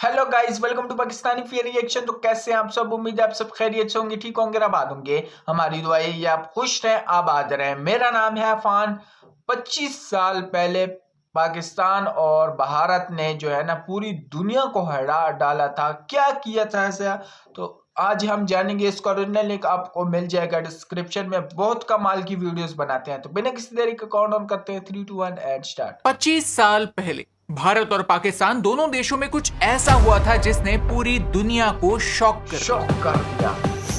Hello guys, welcome to Pakistani fear reaction. तो कैसे हैं आप सब? उम्मीद है आप सब खैरियत से होंगे, ठीक होंगे, आबाद होंगे। हमारी दुआ यही है आप खुश रहें, आबाद रहें। मेरा नाम है अफान। 25 साल पहले पाकिस्तान और भारत ने जो है ना पूरी दुनिया को हरा डाला था। क्या किया था ऐसा? तो आज हम जानेंगे। इसका ओरिजिनल लिंक आपको मिल जाएगा डिस्क्रिप्शन में। बहुत कमाल की वीडियोस बनाते हैं। तो बिना किसी देरी के काउंटडाउन करते हैं 3 2 1 एंड स्टार्ट। 25 साल पहले भारत और पाकिस्तान दोनों देशों में कुछ ऐसा हुआ था जिसने पूरी दुनिया को शॉक कर दिया।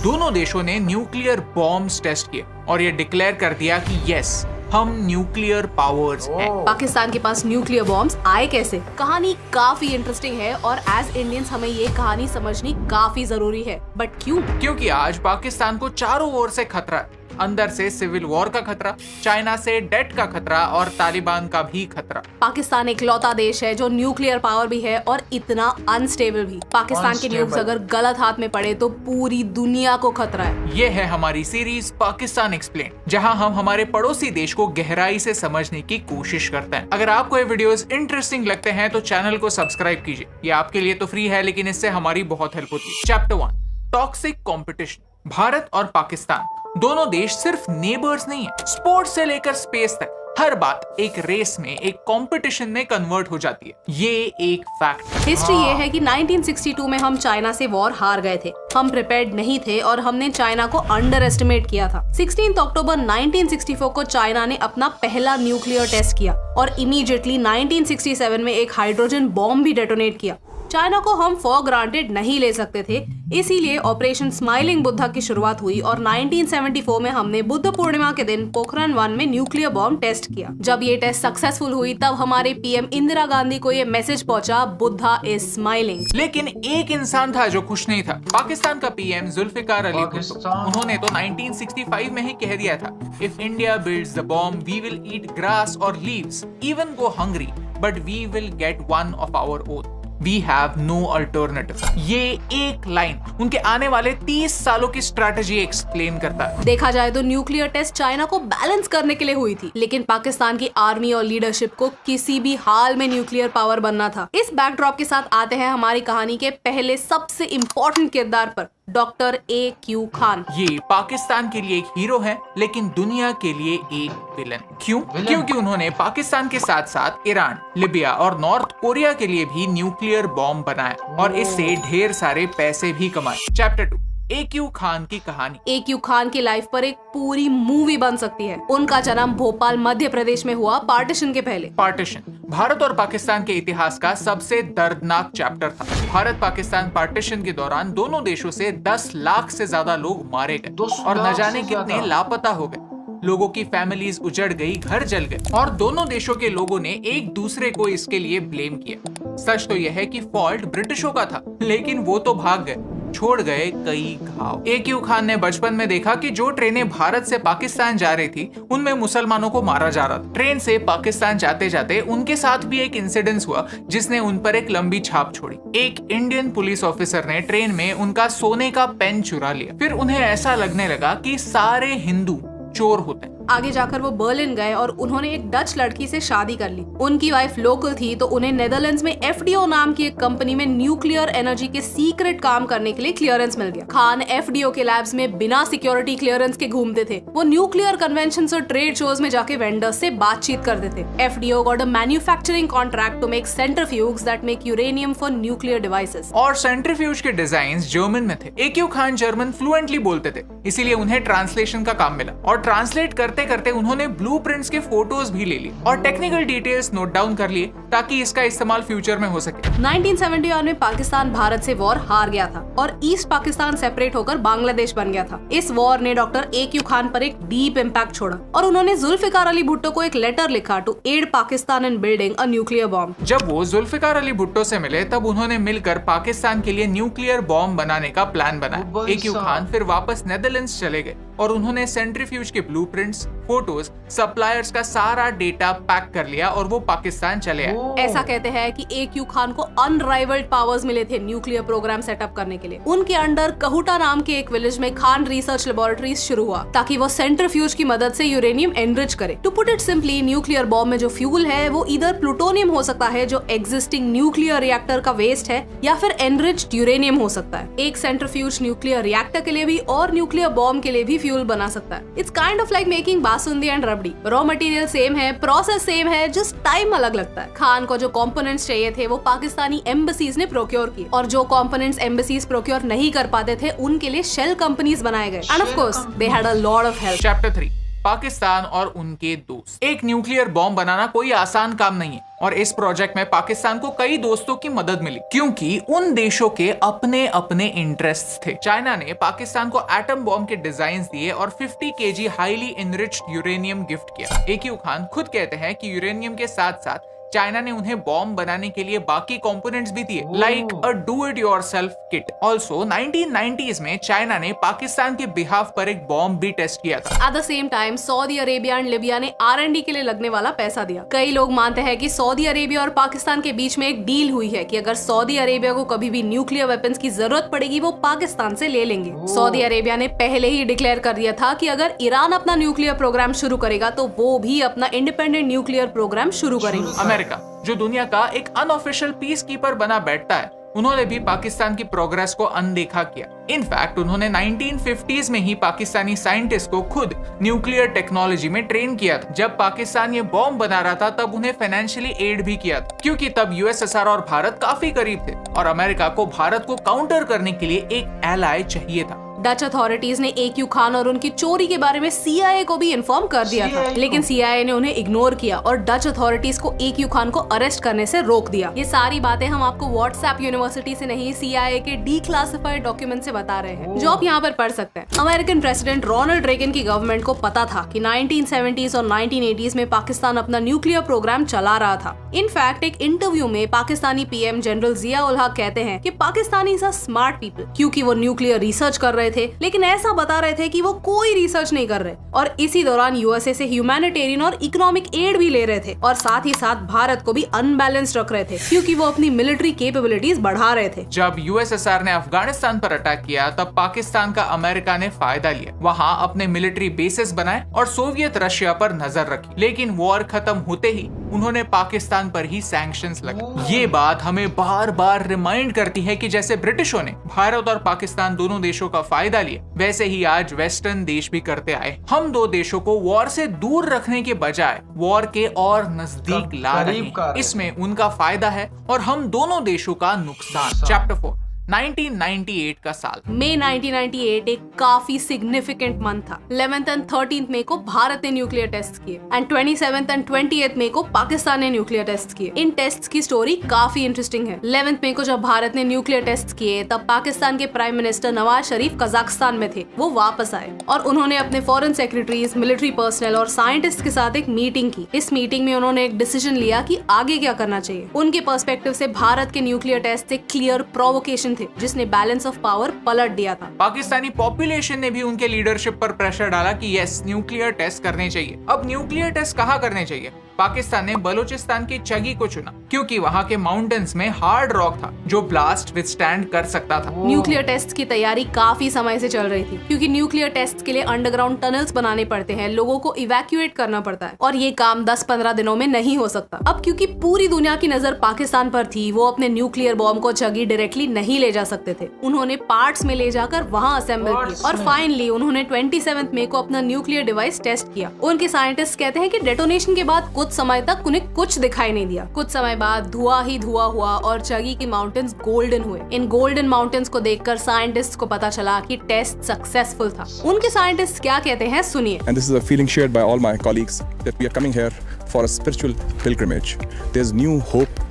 दोनों देशों ने न्यूक्लियर बॉम्ब्स टेस्ट किए और ये डिक्लेयर कर दिया कि यस, हम न्यूक्लियर पावर्स हैं। पाकिस्तान के पास न्यूक्लियर बॉम्ब्स आए कैसे? कहानी काफी इंटरेस्टिंग है और एज इंडियंस हमें ये कहानी समझनी काफी जरूरी है। बट क्यों? क्योंकि आज पाकिस्तान को चारों ओर से खतरा है। अंदर से सिविल वॉर का खतरा, चाइना से डेट का खतरा और तालिबान का भी खतरा। पाकिस्तान एक लौता देश है जो न्यूक्लियर पावर भी है और इतना अनस्टेबल भी। पाकिस्तान के न्यूक्लियर्स अगर गलत हाथ में पड़े तो पूरी दुनिया को खतरा है। ये है हमारी सीरीज पाकिस्तान एक्सप्लेन, जहां हम हमारे पड़ोसी देश को गहराई से समझने की कोशिश करते हैं। अगर आपको ये वीडियोस इंटरेस्टिंग लगते हैं तो चैनल को सब्सक्राइब कीजिए। ये आपके लिए तो फ्री है, लेकिन इससे हमारी बहुत हेल्प होती है। Chapter 1, toxic competition. भारत और पाकिस्तान दोनों देश सिर्फ नेबर्स नहीं है। स्पोर्ट्स से लेकर स्पेस तक हर बात एक रेस में, एक कंपटीशन में कन्वर्ट हो जाती है। ये एक फैक्ट है। हिस्ट्री ये है कि 1962 में हम चाइना से वॉर हार गए थे। हम प्रिपेयर्ड नहीं थे और हमने चाइना को अंडर एस्टिमेट किया था। 16 अक्टूबर 1964 को चाइना ने अपना पहला न्यूक्लियर टेस्ट किया और इमीडिएटली 1967 में एक हाइड्रोजन बॉम्ब भी डेटोनेट किया। चाइना को हम फॉर ग्रांटेड नहीं ले सकते थे, इसीलिए ऑपरेशन स्माइलिंग बुद्धा की शुरुआत हुई और 1974 में हमने बुद्ध पूर्णिमा के दिन पोखरण 1 में न्यूक्लियर बॉम्ब टेस्ट किया। जब ये टेस्ट सक्सेसफुल हुई तब हमारे पीएम इंदिरा गांधी को ये मैसेज पहुंचा, बुद्धा इज स्माइलिंग। लेकिन एक इंसान था जो खुश नहीं था, पाकिस्तान का पीएम जुल्फिकार अली भुट्टो। उन्होंने तो 1965 में ही कह दिया था, if India builds the bomb we will eat grass और leaves, even go hungry, but we will get one of our own. We have no alternative। ये एक लाइन उनके आने वाले 30 सालों की स्ट्रैटेजी एक्सप्लेन करता है। देखा जाए तो न्यूक्लियर टेस्ट चाइना को बैलेंस करने के लिए हुई थी, लेकिन पाकिस्तान की आर्मी और लीडरशिप को किसी भी हाल में न्यूक्लियर पावर बनना था। इस बैकड्रॉप के साथ आते हैं हमारी कहानी के पहले सबसे इम्पोर्टेंट किरदार पर, डॉक्टर A.Q. खान। ये पाकिस्तान के लिए एक हीरो है, लेकिन दुनिया के लिए एक विलन। क्यों? क्योंकि उन्होंने पाकिस्तान के साथ साथ ईरान, लिबिया और नॉर्थ कोरिया के लिए भी न्यूक्लियर बॉम्ब बनाया और इससे ढेर सारे पैसे भी कमाए। Chapter 2, A.Q. खान की कहानी। A.Q. खान की लाइफ पर एक पूरी मूवी बन सकती है। उनका जन्म भोपाल मध्य प्रदेश में हुआ पार्टीशन के पहले। पार्टीशन भारत और पाकिस्तान के इतिहास का सबसे दर्दनाक चैप्टर था। भारत पाकिस्तान पार्टीशन के दौरान दोनों देशों से 10 लाख से ज्यादा लोग मारे गए और न जाने कितने लापता हो गए। लोगों की फैमिलीज उजड़ गई, घर जल गए और दोनों देशों के लोगों ने एक दूसरे को इसके लिए ब्लेम किया। सच तो यह है कि फॉल्ट ब्रिटिशों का था, लेकिन वो तो भाग गए, छोड़ गए कई घाव। A.Q. खान ने बचपन में देखा कि जो ट्रेनें भारत से पाकिस्तान जा रही थी उनमें मुसलमानों को मारा जा रहा था। ट्रेन से पाकिस्तान जाते जाते उनके साथ भी एक इंसिडेंस हुआ जिसने उन पर एक लंबी छाप छोड़ी। एक इंडियन पुलिस ऑफिसर ने ट्रेन में उनका सोने का पेन चुरा लिया। फिर उन्हें ऐसा लगने लगा कि सारे हिंदू चोर होते हैं। आगे जाकर वो बर्लिन गए और उन्होंने एक डच लड़की से शादी कर ली। उनकी वाइफ लोकल थी तो उन्हें नेदरलैंड्स में FDO नाम की एक कंपनी में न्यूक्लियर एनर्जी के सीक्रेट काम करने के लिए क्लियरेंस मिल गया। खान FDO के लैब्स में बिना सिक्योरिटी क्लियरेंस के घूमते थे। वो न्यूक्लियर कन्वेंशंस और ट्रेड शोज में जाके वेंडर्स से बातचीत करते थे। FDO got a manufacturing contract to make centrifuges that make uranium for nuclear devices. और सेंट्रीफ्यूज के डिजाइन्स जर्मन में थे। A.Q. खान जर्मन फ्लुएंटली बोलते थे, इसीलिए उन्हें ट्रांसलेशन का काम मिला और ट्रांसलेट करते करते उन्होंने ब्लूप्रिंट्स के फोटोज भी ले लिए और टेक्निकल डिटेल्स नोट डाउन कर लिए ताकि इसका इस्तेमाल फ्यूचर में हो सके। 1971 में पाकिस्तान भारत से वॉर हार गया था और ईस्ट पाकिस्तान सेपरेट होकर बांग्लादेश बन गया था। इस वॉर ने डॉक्टर A.Q. खान पर एक डीप इम्पैक्ट छोड़ा और उन्होंने जुल्फिकार अली भुट्टो को एक लेटर लिखा to aid Pakistan in building a nuclear bomb. जब वो जुल्फिकार अली भुट्टो से मिले तब उन्होंने मिलकर पाकिस्तान के लिए न्यूक्लियर बॉम्ब बनाने का प्लान बनाया। A.Q. खान फिर वापस नेदरलैंड्स चले गए और उन्होंने सेंट्रीफ्यूज के ब्लूप्रिंट्स, फोटोज, सप्लायर्स का सारा डेटा पैक कर लिया और वो पाकिस्तान चले आए। ऐसा कहते हैं कि AQ खान को अनराइवल्ड पावर्स मिले थे न्यूक्लियर प्रोग्राम सेटअप करने के लिए। उनके अंडर कहूटा नाम के एक विलेज में खान रिसर्च लेबोरेटरीज शुरू हुआ ताकि वो सेंट्रीफ्यूज की मदद से यूरेनियम एनरिच करे। To put it simply, nuclear bomb में जो फ्यूल है वो इधर प्लूटोनियम हो सकता है जो एग्जिस्टिंग न्यूक्लियर रिएक्टर का वेस्ट है, या फिर एनरिच्ड यूरेनियम हो सकता है। एक सेंट्रीफ्यूज न्यूक्लियर रिएक्टर के लिए भी और न्यूक्लियर बॉम्ब के लिए भी फ्यूल बना सकता है। It's kind of like making basundi and rabri. Raw material same है, प्रोसेस सेम है, जस्ट टाइम अलग लगता है। खान को जो कंपोनेंट्स चाहिए थे वो पाकिस्तानी एम्बेसीज ने प्रोक्योर किए, और जो कंपोनेंट्स एम्बेसीज प्रोक्योर नहीं कर पाते थे उनके लिए शेल कंपनीज बनाए गए। End of course they had a lot of help. Chapter 3, Pakistan और उनके दोस्त। एक न्यूक्लियर बॉम्ब बनाना कोई आसान काम नहीं है और इस प्रोजेक्ट में पाकिस्तान को कई दोस्तों की मदद मिली क्योंकि उन देशों के अपने अपने इंटरेस्ट्स थे। चाइना ने पाकिस्तान को एटम बॉम्ब के डिजाइन दिए और 50 kg highly enriched uranium gift किया। AQ खान खुद कहते हैं कि यूरेनियम के साथ साथ चाइना ने उन्हें बॉम्ब बनाने के लिए बाकी कंपोनेंट्स भी दिए, like a do it yourself kit. Also 1990s में चाइना ने पाकिस्तान के बिहाफ पर एक बॉम्ब भी टेस्ट किया था। At the same time Saudi Arabia and Libya ने R&D के लिए लगने वाला पैसा दिया। कई लोग मानते हैं कि सऊदी अरेबिया और पाकिस्तान के बीच में एक डील हुई है कि अगर सऊदी अरेबिया को कभी भी न्यूक्लियर वेपन्स की जरूरत पड़ेगी वो पाकिस्तान से ले लेंगे। सऊदी अरेबिया ने पहले ही डिक्लेयर कर दिया था कि अगर ईरान अपना न्यूक्लियर प्रोग्राम शुरू करेगा तो वो भी अपना इंडिपेंडेंट न्यूक्लियर प्रोग्राम शुरू करेंगे। अमेरिका, जो दुनिया का एक अनऑफिशियल पीस कीपर बना बैठता है, उन्होंने भी पाकिस्तान की प्रोग्रेस को अनदेखा किया। इनफैक्ट उन्होंने 1950s में ही पाकिस्तानी साइंटिस्ट को खुद न्यूक्लियर टेक्नोलॉजी में ट्रेन किया था। जब पाकिस्तान ये बॉम्ब बना रहा था तब उन्हें फाइनेंशियली एड भी किया था क्योंकि तब USSR और भारत काफी करीब थे और अमेरिका को भारत को काउंटर करने के लिए एक एलाय चाहिए था। डच अथॉरिटीज ने AQ खान और उनकी चोरी के बारे में CIA को भी इन्फॉर्म कर दिया था, लेकिन CIA ने उन्हें इग्नोर किया और डच अथॉरिटीज को AQ खान को अरेस्ट करने से रोक दिया। ये सारी बातें हम आपको व्हाट्सएप यूनिवर्सिटी से नहीं, CIA के डीक्लासिफाइड डॉक्यूमेंट से बता रहे हैं जो आप यहाँ पर पढ़ सकते हैं। अमेरिकन प्रेसिडेंट रोनाल्ड रेगन की गवर्नमेंट को पता था कि 1970s और 1980s में पाकिस्तान अपना न्यूक्लियर प्रोग्राम चला रहा था। इनफैक्ट एक इंटरव्यू में पाकिस्तानी PM जनरल जिया उल हक कहते हैं कि पाकिस्तानी आर स्मार्ट पीपल क्योंकि वो न्यूक्लियर रिसर्च कर रहे थे, लेकिन ऐसा बता रहे थे कि वो कोई रिसर्च नहीं कर रहे और इसी दौरान USA से ह्यूमैनिटेरियन और इकोनॉमिक एड भी ले रहे थे और साथ ही साथ भारत को भी अनबैलेंस्ड रख रहे थे क्योंकि वो अपनी मिलिट्री कैपेबिलिटीज बढ़ा रहे थे। जब USSR ने अफगानिस्तान पर अटैक किया तब पाकिस्तान का अमेरिका ने फायदा लिया, वहां अपने मिलिट्री बेसिस बनाए और सोवियत रशिया पर नजर रखी। लेकिन वॉर खत्म होते ही उन्होंने पाकिस्तान पर ही सैंक्शंस लगाए। ये बात हमें बार बार रिमाइंड करती है कि जैसे ब्रिटिशों ने भारत और पाकिस्तान दोनों देशों का फायदा लिया, वैसे ही आज वेस्टर्न देश भी करते आए। हम दो देशों को वॉर से दूर रखने के बजाय वॉर के और नजदीक ला रहे हैं। इसमें उनका फायदा है और हम दोनों देशों का नुकसान। चैप्टर 4, 1998 का साल। मई 1998 एक काफी सिग्निफिकेंट मंथ था। 11th एंड 13th मई को भारत ने न्यूक्लियर टेस्ट किए एंड 27th एंड 28th मई को पाकिस्तान ने न्यूक्लियर टेस्ट किए। इन टेस्ट्स की स्टोरी काफी इंटरेस्टिंग है। 11th मई को जब भारत ने न्यूक्लियर टेस्ट किए तब पाकिस्तान के prime minister Nawaz Sharif Kazakhstan में थे। वो वापस आए और उन्होंने अपने फॉरेन सेक्रेटरीज, मिलिट्री पर्सनल और साइंटिस्ट के साथ एक मीटिंग की। इस मीटिंग में उन्होंने एक डिसीजन लिया कि आगे क्या करना चाहिए। उनके पर्सपेक्टिव से भारत के न्यूक्लियर टेस्ट एक क्लियर प्रोवोकेशन थे जिसने बैलेंस ऑफ पावर पलट दिया था। पाकिस्तानी पॉपुलेशन ने भी उनके लीडरशिप पर प्रेशर डाला कि यस, न्यूक्लियर टेस्ट करने चाहिए। अब न्यूक्लियर टेस्ट कहाँ करने चाहिए? पाकिस्तान ने बलूचिस्तान की चगी को चुना क्योंकि वहाँ के माउंटेन्स में हार्ड रॉक था जो ब्लास्ट विथस्टैंड कर सकता था। न्यूक्लियर टेस्ट की तैयारी काफी समय से चल रही थी क्योंकि न्यूक्लियर टेस्ट के लिए अंडरग्राउंड टनल्स बनाने पड़ते हैं, लोगों को इवैक्यूएट करना पड़ता है और ये काम 10-15 दिनों में नहीं हो सकता। अब क्योंकि पूरी दुनिया की नजर पाकिस्तान पर थी, वो अपने न्यूक्लियर बॉम्ब को चगी डायरेक्टली नहीं ले जा सकते थे। उन्होंने पार्ट्स में ले जाकर वहाँ असेंबल किया और फाइनली उन्होंने 27th मई को अपना न्यूक्लियर डिवाइस टेस्ट किया। उनके साइंटिस्ट कहते हैं कि डेटोनेशन के बाद कुछ समय तक उन्हें कुछ दिखाई नहीं दिया। कुछ समय बाद धुआं ही धुआं हुआ और चगी के माउंटेन्स गोल्डन हुए। इन गोल्डन माउंटेन्स को देखकर साइंटिस्ट को पता चला कि टेस्ट सक्सेसफुल था। उनके साइंटिस्ट क्या कहते हैं सुनिए। And this is a feeling shared by all my colleagues that we are coming here for a spiritual pilgrimage. There's new hope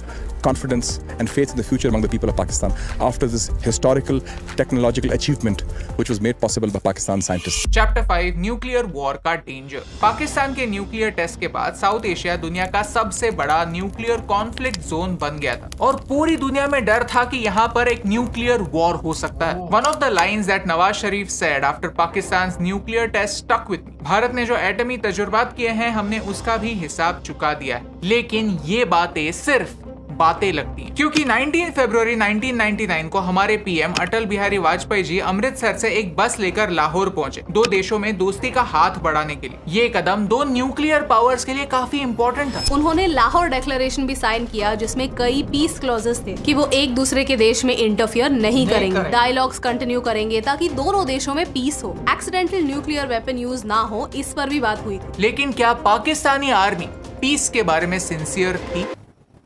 confidence and faith in the future among the people of Pakistan after this historical technological achievement which was made possible by Pakistan scientists. Chapter 5 nuclear war का danger. Pakistan के nuclear test के बाद south Asia दुनिया का सबसे बड़ा nuclear conflict zone बन गया था और पूरी दुनिया में डर था कि यहाँ पर एक न्यूक्लियर वॉर हो सकता है। One of the lines that Nawaz Sharif said after Pakistan nuclear test stuck with me. Bharat ने जो एटमी तजुर्बात किए हैं हमने उसका भी हिसाब चुका दिया है, लेकिन ये बातें सिर्फ बातें लगती हैं, क्योंकि 19 फरवरी 1999 को हमारे पीएम अटल बिहारी वाजपेयी जी अमृतसर से एक बस लेकर लाहौर पहुंचे दो देशों में दोस्ती का हाथ बढ़ाने के लिए। ये कदम दो न्यूक्लियर पावर्स के लिए काफी इंपॉर्टेंट था। उन्होंने लाहौर डिक्लेरेशन भी साइन किया जिसमें कई पीस क्लॉजेस थे कि वो एक दूसरे के देश में इंटरफियर नहीं करेंगे, डायलॉग्स कंटिन्यू करेंगे ताकि दोनों देशों में पीस हो, एक्सीडेंटल न्यूक्लियर वेपन यूज ना हो, इस पर भी बात हुई थी। लेकिन क्या पाकिस्तानी आर्मी पीस के बारे में सिंसियर थी?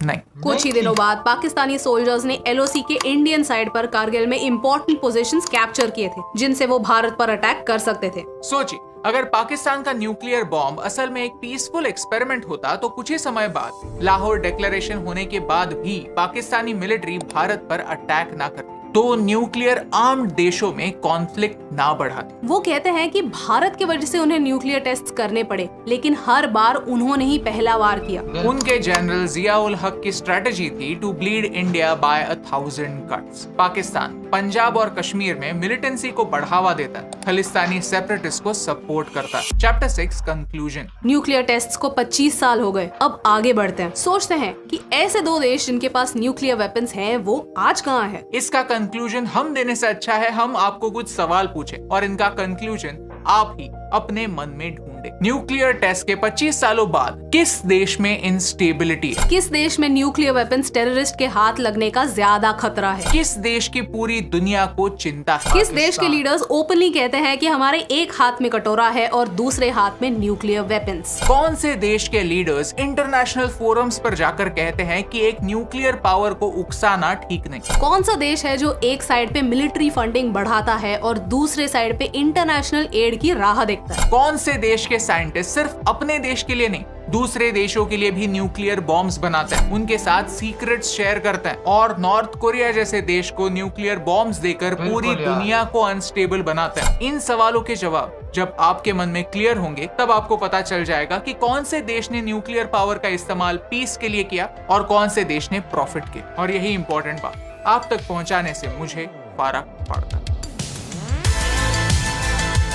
नहीं। कुछ ही दिनों बाद पाकिस्तानी सोल्जर्स ने एलओसी के इंडियन साइड पर कारगिल में इंपॉर्टेंट पोजीशंस कैप्चर किए थे जिनसे वो भारत पर अटैक कर सकते थे। सोचिए, अगर पाकिस्तान का न्यूक्लियर बॉम्ब असल में एक पीसफुल एक्सपेरिमेंट होता तो कुछ ही समय बाद लाहौर डिक्लेरेशन होने के बाद भी पाकिस्तानी मिलिट्री भारत पर अटैक ना करती तो न्यूक्लियर आर्म्ड देशों में कॉन्फ्लिक्ट ना बढ़ाते। वो कहते हैं कि भारत की वजह से उन्हें न्यूक्लियर टेस्ट करने पड़े, लेकिन हर बार उन्होंने ही पहला वार किया। उनके जनरल जियाउल हक की स्ट्रेटजी थी to bleed India by 1000 cuts. Pakistan Punjab और कश्मीर में मिलिटेंसी को बढ़ावा देता है, खालिस्तानी सेपरेटिस्ट को सपोर्ट करता है। Chapter 6 conclusion. न्यूक्लियर टेस्ट्स को 25 साल हो गए, अब आगे बढ़ते हैं। सोचते हैं कि ऐसे दो देश जिनके पास न्यूक्लियर वेपन्स हैं वो आज कहाँ हैं? इसका कंक्लूजन हम देने से अच्छा है हम आपको कुछ सवाल पूछे और इनका कंक्लूजन आप ही अपने मन में ढूंढे। न्यूक्लियर टेस्ट के 25 सालों बाद किस देश में इंस्टेबिलिटी है? किस देश में न्यूक्लियर वेपन्स टेररिस्ट के हाथ लगने का ज्यादा खतरा है? किस देश की पूरी दुनिया को चिंता है? किस देश के लीडर्स ओपनली कहते हैं कि हमारे एक हाथ में कटोरा है और दूसरे हाथ में न्यूक्लियर वेपन्स? कौन से देश के लीडर्स इंटरनेशनल फोरम्स पर जाकर कहते हैं कि एक न्यूक्लियर पावर को उकसाना ठीक नहीं? कौन सा देश है जो एक साइड पे मिलिट्री फंडिंग बढ़ाता है और दूसरे साइड पे इंटरनेशनल एड की राह देखता है? कौन से देश के साइंटिस्ट सिर्फ अपने देश के लिए नहीं दूसरे देशों के लिए भी न्यूक्लियर बॉम्ब्स बनाते हैं, उनके साथ सीक्रेट्स शेयर करते हैं और नॉर्थ कोरिया जैसे देश को न्यूक्लियर बॉम्ब्स देकर पूरी दुनिया को अनस्टेबल बनाते हैं? इन सवालों के जवाब जब आपके मन में क्लियर होंगे तब आपको पता चल जाएगा कि कौन से देश ने न्यूक्लियर पावर का इस्तेमाल पीस के लिए किया और कौन से देश ने प्रॉफिट के। और यही इंपॉर्टेंट बात आप तक पहुंचाने से मुझे फर्क पड़ता है।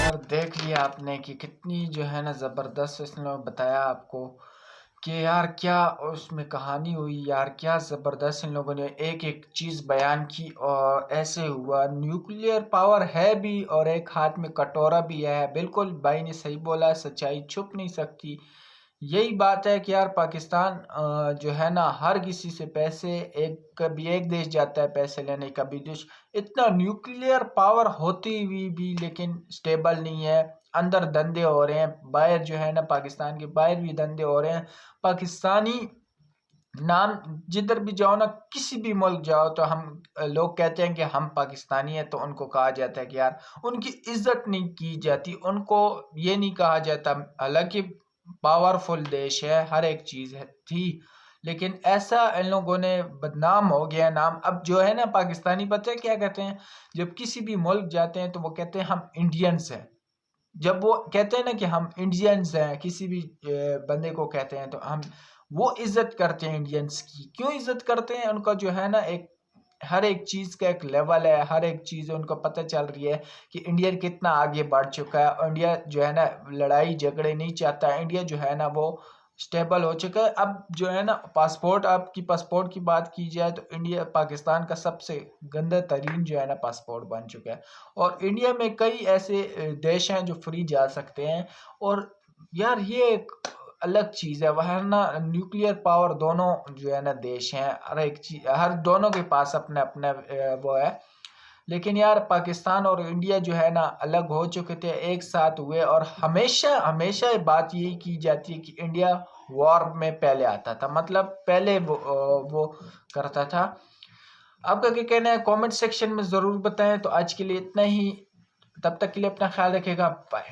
यार देख लिया आपने कि कितनी जो है ना ज़बरदस्त इसने बताया आपको कि यार क्या उसमें कहानी हुई, यार क्या ज़बरदस्त इन लोगों ने एक एक चीज़ बयान की और ऐसे हुआ। न्यूक्लियर पावर है भी और एक हाथ में कटोरा भी है। बिल्कुल भाई ने सही बोला, सच्चाई छुप नहीं सकती। यही बात है कि यार पाकिस्तान जो है ना हर किसी से पैसे कभी एक देश जाता है पैसे लेने, कभी देश इतना न्यूक्लियर पावर होती हुई भी लेकिन स्टेबल नहीं है। अंदर धंधे हो रहे हैं, बाहर जो है ना पाकिस्तान के बाहर भी धंधे हो रहे हैं। पाकिस्तानी नाम जिधर भी जाओ ना, किसी भी मुल्क जाओ तो हम लोग कहते हैं कि हम पाकिस्तानी हैं, तो उनको कहा जाता है कि यार उनकी इज्जत नहीं की जाती, उनको ये नहीं कहा जाता। हालांकि पावरफुल देश है, हर एक चीज़ है थी, लेकिन ऐसा इन लोगों ने बदनाम हो गया नाम। अब जो है ना पाकिस्तानी बच्चे क्या कहते हैं, जब किसी भी मुल्क जाते हैं तो वो कहते हैं हम इंडियंस हैं। जब वो कहते हैं ना कि हम इंडियंस हैं, किसी भी बंदे को कहते हैं तो हम वो इज्जत करते हैं इंडियंस की। क्यों इज्जत करते हैं? उनका जो है ना एक हर एक चीज़ का एक लेवल है, हर एक चीज़ उनको पता चल रही है कि इंडिया कितना आगे बढ़ चुका है। और इंडिया जो है ना लड़ाई झगड़े नहीं चाहता, इंडिया जो है ना वो स्टेबल हो चुका है। अब जो है ना पासपोर्ट, आपकी पासपोर्ट की बात की जाए तो इंडिया पाकिस्तान का सबसे गंदा तरीन जो है ना पासपोर्ट बन चुका है। और इंडिया में कई ऐसे देश हैं जो फ्री जा सकते हैं। और यार ये एक अलग चीज़ है, वह ना न्यूक्लियर पावर दोनों जो है ना देश हैं, हर एक चीज हर दोनों के पास अपने अपने वो है। लेकिन यार पाकिस्तान और इंडिया जो है ना अलग हो चुके थे, एक साथ हुए और हमेशा हमेशा बात यही की जाती है कि इंडिया वॉर में पहले आता था, मतलब पहले वो करता था। आपका क्या कहना है कमेंट सेक्शन में ज़रूर बताएं। तो आज के लिए इतना ही, तब तक के लिए अपना ख्याल रखिएगा, बाय।